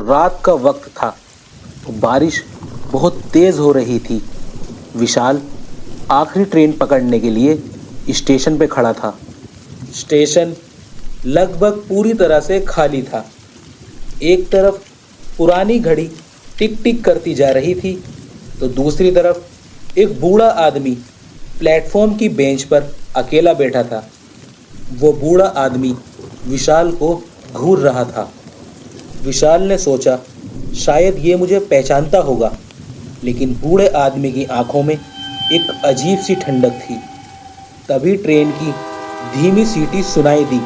रात का वक्त था। बारिश बहुत तेज हो रही थी। विशाल आखिरी ट्रेन पकड़ने के लिए स्टेशन पे खड़ा था। स्टेशन लगभग पूरी तरह से खाली था। एक तरफ पुरानी घड़ी टिक टिक करती जा रही थी, तो दूसरी तरफ एक बूढ़ा आदमी प्लेटफॉर्म की बेंच पर अकेला बैठा था। वो बूढ़ा आदमी विशाल को घूर रहा था। विशाल ने सोचा, शायद ये मुझे पहचानता होगा, लेकिन बूढ़े आदमी की आंखों में एक अजीब सी ठंडक थी। तभी ट्रेन की धीमी सीटी सुनाई दी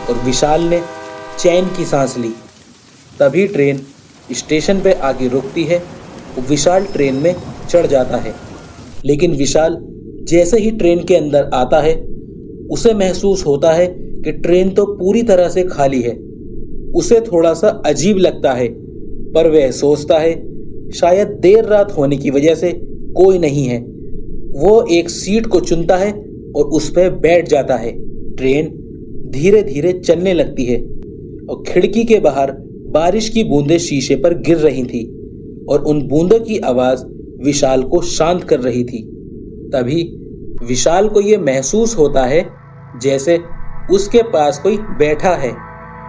और विशाल ने चैन की सांस ली। तभी ट्रेन स्टेशन पे आके रुकती है और विशाल ट्रेन में चढ़ जाता है। लेकिन विशाल जैसे ही ट्रेन के अंदर आता है, उसे महसूस होता है कि ट्रेन तो पूरी तरह से खाली है। उसे थोड़ा सा अजीब लगता है, पर वह सोचता है शायद देर रात होने की वजह से कोई नहीं है। वो एक सीट को चुनता है और उस पर बैठ जाता है। ट्रेन धीरे धीरे चलने लगती है और खिड़की के बाहर बारिश की बूंदें शीशे पर गिर रही थी और उन बूंदों की आवाज विशाल को शांत कर रही थी। तभी विशाल को यह महसूस होता है जैसे उसके पास कोई बैठा है,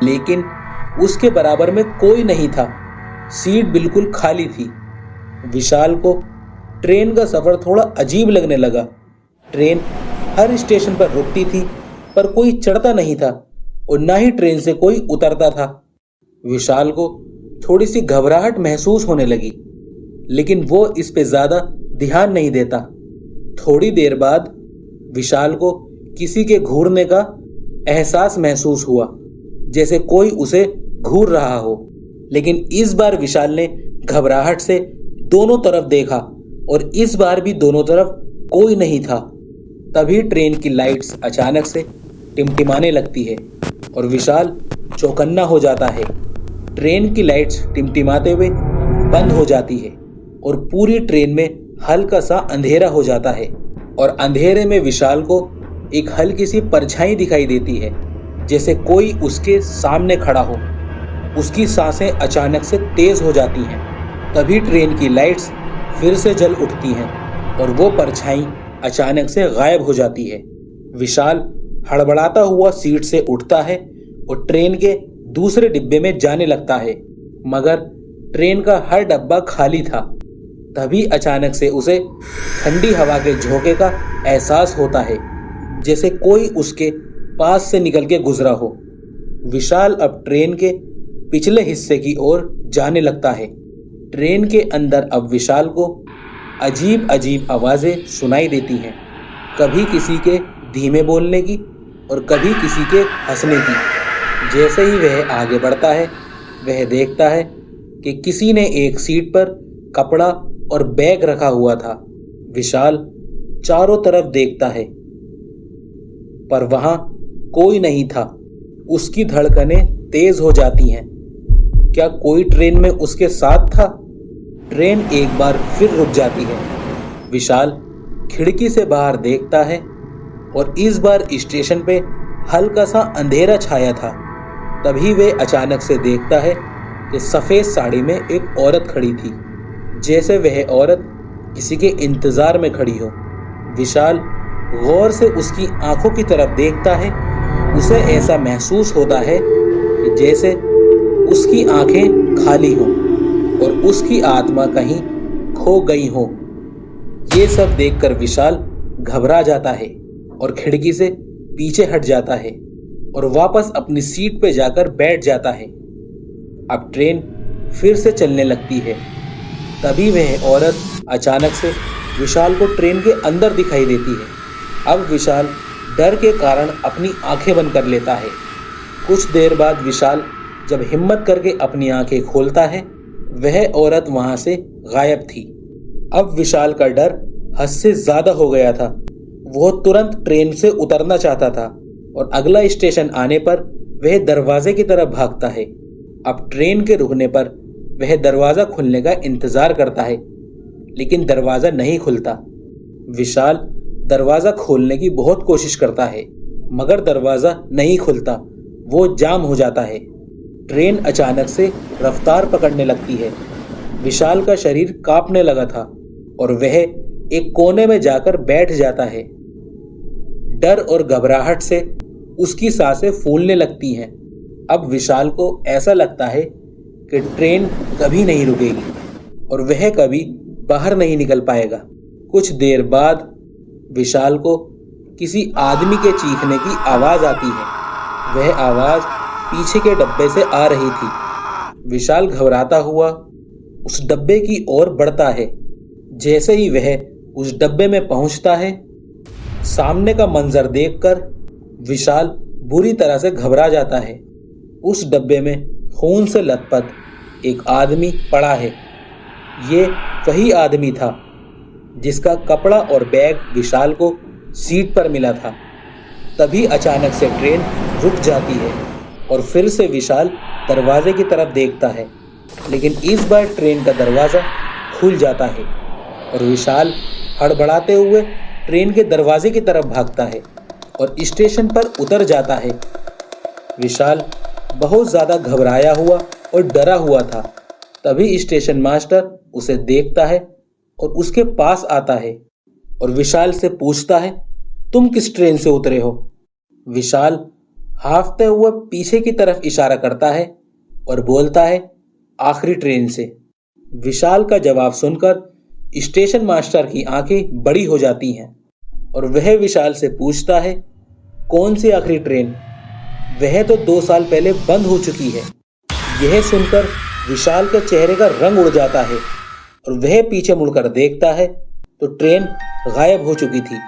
लेकिन उसके बराबर में कोई नहीं था। सीट बिल्कुल खाली थी। विशाल को ट्रेन का सफर थोड़ा अजीब लगने लगा। ट्रेन हर स्टेशन पर रुकती थी, पर कोई चढ़ता नहीं था और ना ही ट्रेन से कोई उतरता था। विशाल को थोड़ी सी घबराहट महसूस होने लगी, लेकिन वो इस पे ज्यादा ध्यान नहीं देता। थोड़ी देर बाद विशाल को किसी के घूरने का एहसास महसूस हुआ, जैसे कोई उसे घूर रहा हो। लेकिन इस बार विशाल ने घबराहट से दोनों तरफ देखा और इस बार भी दोनों तरफ कोई नहीं था। तभी ट्रेन की लाइट्स अचानक से टिमटिमाने लगती है और विशाल चौकन्ना हो जाता है। ट्रेन की लाइट्स टिमटिमाते हुए बंद हो जाती है और पूरी ट्रेन में हल्का सा अंधेरा हो जाता है और अंधेरे में विशाल को एक हल्की सी परछाई दिखाई देती है, जैसे कोई उसके सामने खड़ा हो। उसकी सांसें अचानक से तेज हो जाती हैं। तभी ट्रेन की लाइट्स फिर से जल उठती हैं और वो परछाई अचानक से गायब हो जाती है। विशाल हड़बड़ाता हुआ सीट से उठता है और ट्रेन के दूसरे डिब्बे में जाने लगता है, मगर ट्रेन का हर डब्बा खाली था। तभी अचानक से उसे ठंडी हवा के झोंके का एहसास होता है, जैसे कोई उसके पास से निकल के गुजरा हो। विशाल अब ट्रेन के पिछले हिस्से की ओर जाने लगता है। ट्रेन के अंदर अब विशाल को अजीब अजीब आवाज़ें सुनाई देती हैं, कभी किसी के धीमे बोलने की और कभी किसी के हंसने की। जैसे ही वह आगे बढ़ता है, वह देखता है कि किसी ने एक सीट पर कपड़ा और बैग रखा हुआ था। विशाल चारों तरफ देखता है, पर वहां कोई नहीं था। उसकी धड़कनें तेज हो जाती हैं। क्या कोई ट्रेन में उसके साथ था? ट्रेन एक बार फिर रुक जाती है। विशाल खिड़की से बाहर देखता है और इस बार स्टेशन पे हल्का सा अंधेरा छाया था। तभी वे अचानक से देखता है कि सफ़ेद साड़ी में एक औरत खड़ी थी, जैसे वह औरत किसी के इंतज़ार में खड़ी हो। विशाल गौर से उसकी आंखों की तरफ देखता है। उसे ऐसा महसूस होता है कि जैसे उसकी आंखें खाली हों और उसकी आत्मा कहीं खो गई हो। ये सब देखकर विशाल घबरा जाता है और खिड़की से पीछे हट जाता है और वापस अपनी सीट पे जाकर बैठ जाता है। अब ट्रेन फिर से चलने लगती है। तभी वह औरत अचानक से विशाल को ट्रेन के अंदर दिखाई देती है। अब विशाल डर के कारण अपनी आंखें बंद कर लेता है। कुछ देर बाद विशाल जब हिम्मत करके अपनी आंखें खोलता है, वह औरत वहां से गायब थी। अब विशाल का डर हद से ज्यादा हो गया था। वह तुरंत ट्रेन से उतरना चाहता था और अगला स्टेशन आने पर वह दरवाजे की तरफ भागता है। अब ट्रेन के रुकने पर वह दरवाजा खुलने का इंतजार करता है, लेकिन दरवाजा नहीं खुलता। विशाल दरवाजा खोलने की बहुत कोशिश करता है, मगर दरवाजा नहीं खुलता। वो जाम हो जाता है। ट्रेन अचानक से रफ्तार पकड़ने लगती है। विशाल का शरीर कांपने लगा था और वह एक कोने में जाकर बैठ जाता है। डर और घबराहट से उसकी सांसें फूलने लगती हैं। अब विशाल को ऐसा लगता है कि ट्रेन कभी नहीं रुकेगी और वह कभी बाहर नहीं निकल पाएगा। कुछ देर बाद विशाल को किसी आदमी के चीखने की आवाज आती है। वह आवाज पीछे के डब्बे से आ रही थी। विशाल घबराता हुआ उस डब्बे की ओर बढ़ता है। जैसे ही वह उस डब्बे में पहुंचता है, सामने का मंजर देखकर विशाल बुरी तरह से घबरा जाता है। उस डब्बे में खून से लथपथ एक आदमी पड़ा है। ये वही आदमी था जिसका कपड़ा और बैग विशाल को सीट पर मिला था। तभी अचानक से ट्रेन रुक जाती है और फिर से विशाल दरवाजे की तरफ देखता है, लेकिन इस बार ट्रेन का दरवाज़ा खुल जाता है और विशाल हड़बड़ाते हुए ट्रेन के दरवाजे की तरफ भागता है और स्टेशन पर उतर जाता है। विशाल बहुत ज़्यादा घबराया हुआ और डरा हुआ था। तभी स्टेशन मास्टर उसे देखता है और उसके पास आता है और विशाल से पूछता है, तुम किस ट्रेन से उतरे हो? विशाल हाफते हुए पीछे की तरफ इशारा करता है और बोलता है, आखिरी ट्रेन से। विशाल का जवाब सुनकर स्टेशन मास्टर की आंखें बड़ी हो जाती हैं और वह विशाल से पूछता है, कौन सी आखिरी ट्रेन? वह तो 2 साल पहले बंद हो चुकी है। यह सुनकर विशाल के चेहरे का रंग उड़ जाता है और वह पीछे मुड़कर देखता है तो ट्रेन गायब हो चुकी थी।